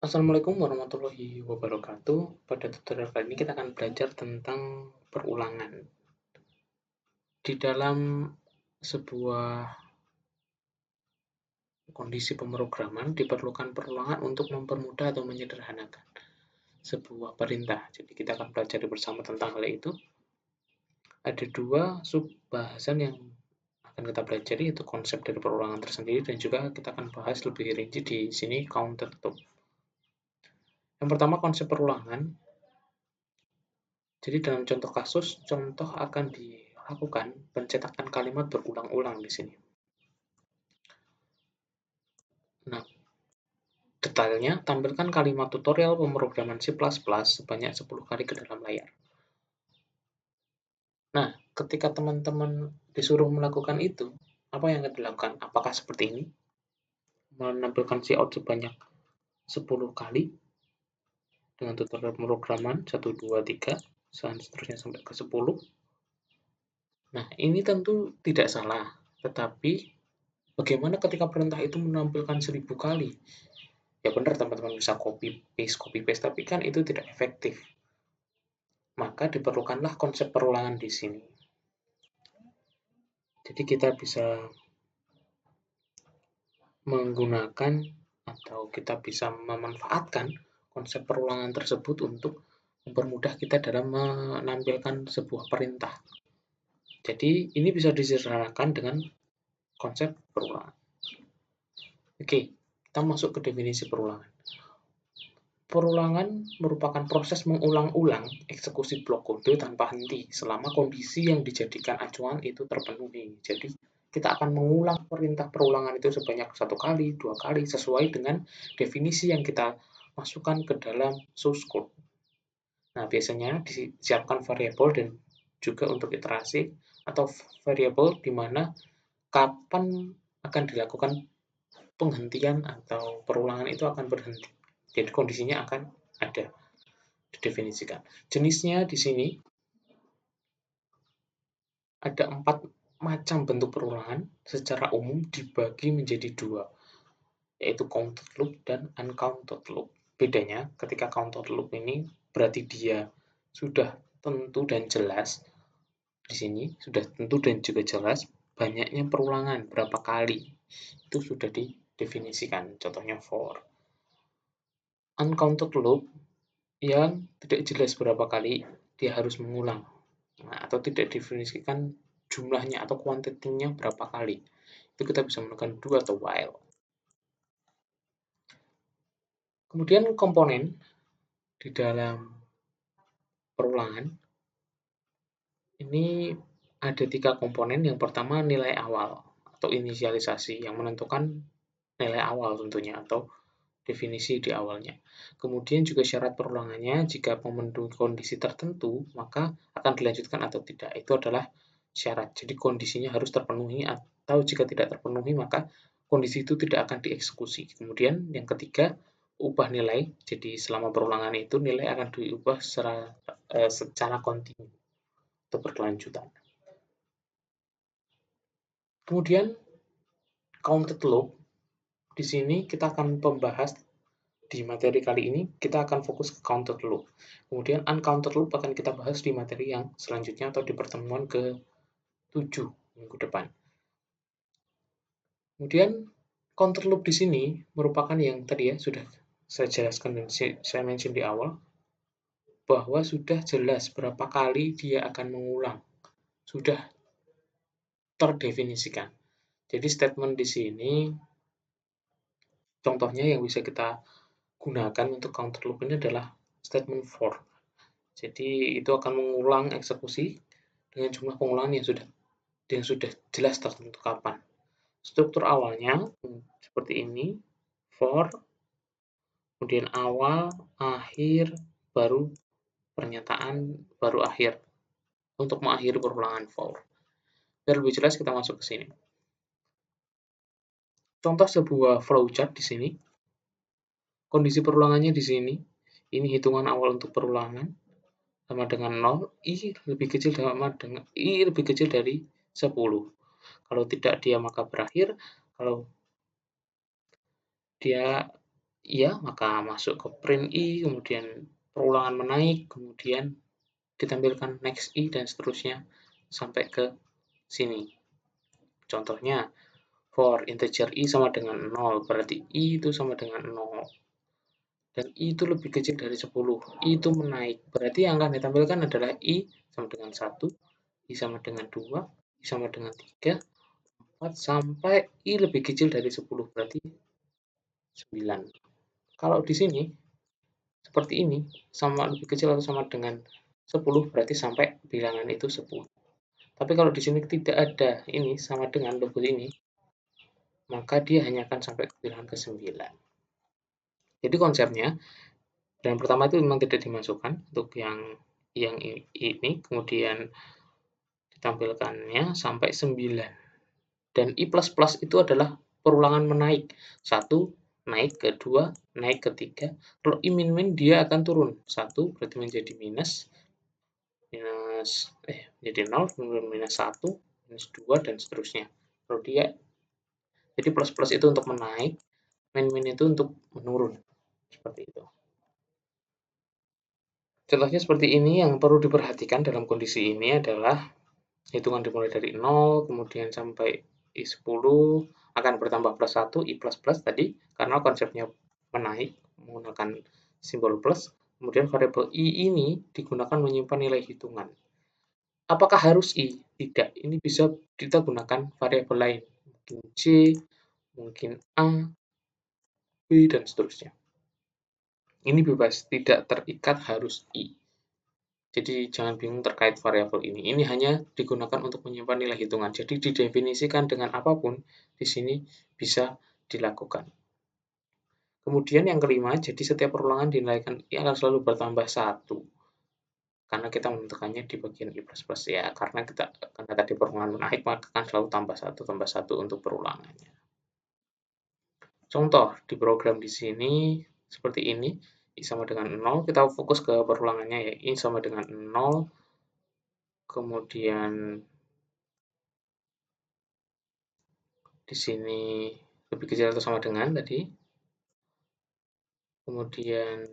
Assalamualaikum warahmatullahi wabarakatuh. Pada tutorial kali ini kita akan belajar tentang perulangan. Di dalam sebuah kondisi pemrograman diperlukan perulangan untuk mempermudah atau menyederhanakan sebuah perintah. Jadi kita akan belajar bersama tentang hal itu. Ada dua sub bahasan yang akan kita pelajari, yaitu konsep dari perulangan tersendiri dan juga kita akan bahas lebih rinci di sini counter loop. Yang pertama, konsep perulangan. Jadi dalam contoh kasus, contoh akan dilakukan pencetakan kalimat berulang-ulang di sini. Nah, detailnya, tampilkan kalimat tutorial pemrograman C++ sebanyak 10 kali ke dalam layar. Nah, ketika teman-teman disuruh melakukan itu, apa yang akan dilakukan? Apakah seperti ini? Menampilkan cout sebanyak 10 kali dengan tutorial pemrograman 1, 2, 3, seterusnya sampai ke 10. Nah, ini tentu tidak salah, tetapi bagaimana ketika perintah itu menampilkan 1000 kali? Ya benar, teman-teman bisa copy paste, tapi kan itu tidak efektif. Maka diperlukanlah konsep perulangan di sini. Jadi kita bisa menggunakan atau kita bisa memanfaatkan konsep perulangan tersebut untuk mempermudah kita dalam menampilkan sebuah perintah. Jadi ini bisa disederhanakan dengan konsep perulangan. Oke, kita masuk ke definisi perulangan. Perulangan merupakan proses mengulang-ulang eksekusi blok kode tanpa henti selama kondisi yang dijadikan acuan itu terpenuhi. Jadi, kita akan mengulang perintah perulangan itu sebanyak 1 kali, 2 kali, sesuai dengan definisi yang kita masukkan ke dalam source code. Nah, biasanya disiapkan variabel dan juga untuk iterasi atau variabel di mana kapan akan dilakukan penghentian atau perulangan itu akan berhenti. Jadi kondisinya akan ada didefinisikan. Jenisnya di sini ada 4 macam bentuk perulangan secara umum dibagi menjadi 2, yaitu counted loop dan uncounted loop. Bedanya ketika counted loop ini berarti dia sudah tentu dan jelas. Di sini sudah tentu dan juga jelas banyaknya perulangan berapa kali. Itu sudah didefinisikan, contohnya for. Uncounted loop yang tidak jelas berapa kali dia harus mengulang, atau tidak didefinisikan jumlahnya atau kuantitinya berapa kali. Itu kita bisa menggunakan do atau while. Kemudian komponen di dalam perulangan ini ada 3 komponen. Yang pertama nilai awal atau inisialisasi yang menentukan nilai awal tentunya atau definisi di awalnya. Kemudian juga syarat perulangannya, jika memenuhi kondisi tertentu, maka akan dilanjutkan atau tidak. Itu adalah syarat. Jadi kondisinya harus terpenuhi, atau jika tidak terpenuhi, maka kondisi itu tidak akan dieksekusi. Kemudian yang ketiga, ubah nilai. Jadi selama perulangan itu nilai akan diubah secara kontinu atau berkelanjutan. Kemudian counted loop. Di sini kita akan membahas di materi kali ini kita akan fokus ke counted loop. Kemudian uncounted loop akan kita bahas di materi yang selanjutnya atau di pertemuan ke-7 minggu depan. Kemudian counted loop di sini merupakan yang tadi ya sudah saya jelaskan dan saya mention di awal bahwa sudah jelas berapa kali dia akan mengulang. Sudah terdefinisikan. Jadi statement di sini contohnya yang bisa kita gunakan untuk counter loop ini adalah statement for. Jadi itu akan mengulang eksekusi dengan jumlah pengulangan yang sudah jelas tertentu kapan. Struktur awalnya seperti ini, for, kemudian awal, akhir, baru pernyataan, baru akhir. Untuk mengakhiri perulangan for. Biar lebih jelas kita masuk ke sini. Contoh sebuah flowchart di sini. Kondisi perulangannya di sini. Ini hitungan awal untuk perulangan sama dengan 0, i lebih kecil dari 10. Kalau tidak dia maka berakhir, kalau dia iya, maka masuk ke print I, kemudian perulangan menaik, kemudian ditampilkan next I, dan seterusnya sampai ke sini. Contohnya, for integer I sama dengan 0, berarti I itu sama dengan 0. Dan I itu lebih kecil dari 10. I itu menaik, berarti yang akan ditampilkan adalah I sama dengan 1, I sama dengan 2, I sama dengan 3, 4, sampai I lebih kecil dari 10, berarti 9. Kalau di sini, seperti ini, sama lebih kecil atau sama dengan 10, berarti sampai bilangan itu 10. Tapi kalau di sini tidak ada ini, sama dengan logo ini, maka dia hanya akan sampai ke bilangan ke-9. Jadi konsepnya, yang pertama itu memang tidak dimasukkan untuk yang ini, kemudian ditampilkannya sampai 9. Dan I++ itu adalah perulangan menaik. 1 naik ke 2, naik ke 3. Kalau I min dia akan turun. 1 berarti menjadi menjadi 0, kemudian minus 1, minus 2, dan seterusnya. Kalau dia, jadi plus itu untuk menaik, min itu untuk menurun. Seperti itu. Contohnya seperti ini, yang perlu diperhatikan dalam kondisi ini adalah hitungan dimulai dari 0, kemudian sampai I10 akan bertambah plus 1, I++ tadi, karena konsepnya menaik menggunakan simbol plus, kemudian variabel I ini digunakan menyimpan nilai hitungan. Apakah harus I? Tidak, ini bisa kita gunakan variabel lain, mungkin C, mungkin A, B, dan seterusnya. Ini bebas, tidak terikat harus I. Jadi jangan bingung terkait variabel ini. Ini hanya digunakan untuk menyimpan nilai hitungan. Jadi didefinisikan dengan apapun di sini bisa dilakukan. Kemudian yang kelima, jadi setiap perulangan dinilaikan I akan selalu bertambah 1. Karena kita menentukannya di bagian I++ ya. Karena tadi perulangan menaik, maka akan selalu tambah 1 untuk perulangannya. Contoh di program di sini seperti ini. I sama dengan 0, kita fokus ke perulangannya ya. I sama dengan 0, kemudian di sini lebih kecil atau sama dengan tadi, kemudian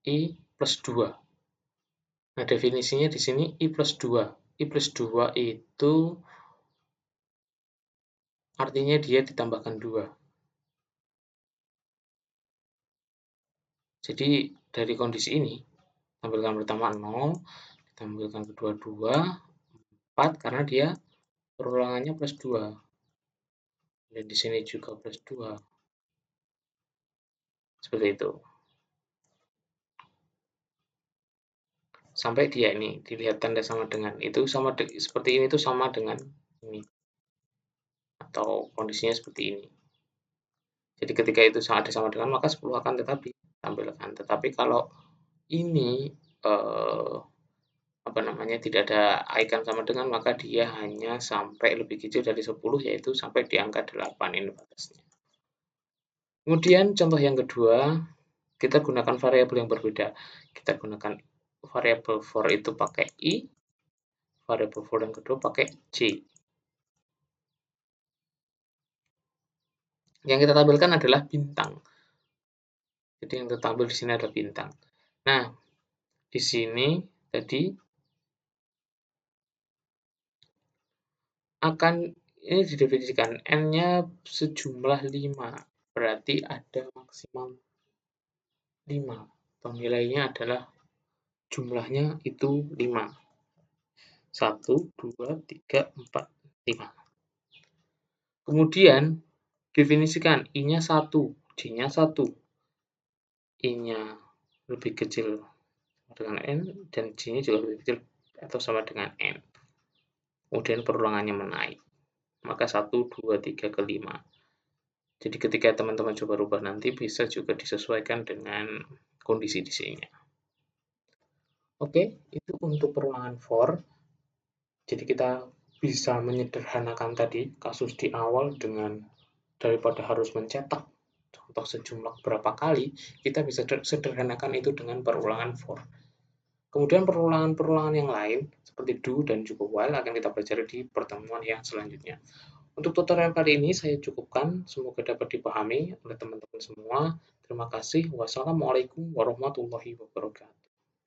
I plus 2. Nah, definisinya di sini I plus 2. I plus 2 itu artinya dia ditambahkan 2. Jadi, dari kondisi ini, tampilkan pertama 0, tampilkan kedua 2, 4, karena dia perulangannya plus 2. Dan di sini juga plus 2. Seperti itu. Sampai dia ini dilihat tanda sama dengan itu seperti ini tuh sama dengan ini. Atau kondisinya seperti ini. Jadi ketika itu ada sama dengan, maka 10 akan tetap ditampilkan. Tetapi kalau ini tidak ada icon sama dengan, maka dia hanya sampai lebih kecil dari 10, yaitu sampai di angka 8 ini batasnya. Kemudian contoh yang kedua, kita gunakan variabel yang berbeda. Kita gunakan variabel for itu pakai I, variabel for yang kedua pakai J. Yang kita tampilkan adalah bintang. Jadi yang tertampil di sini adalah bintang. Nah, di sini tadi akan ini didefinisikan n-nya sejumlah 5. Berarti ada maksimal 5. Atau nilainya adalah jumlahnya itu 5. 1, 2, 3, 4, 5. Kemudian definisikan I-nya 1, J-nya 1. I-nya lebih kecil dengan N, dan J-nya juga lebih kecil atau sama dengan N. Kemudian perulangannya menaik. Maka 1, 2, 3, ke 5. Jadi ketika teman-teman coba rubah nanti bisa juga disesuaikan dengan kondisi di sini. Oke, itu untuk perulangan for. Jadi kita bisa menyederhanakan tadi kasus di awal dengan daripada harus mencetak contoh sejumlah berapa kali, kita bisa sederhanakan itu dengan perulangan for. Kemudian perulangan-perulangan yang lain seperti do dan juga while akan kita pelajari di pertemuan yang selanjutnya. Untuk tutorial kali ini saya cukupkan, semoga dapat dipahami oleh teman-teman semua. Terima kasih. Wassalamualaikum warahmatullahi wabarakatuh.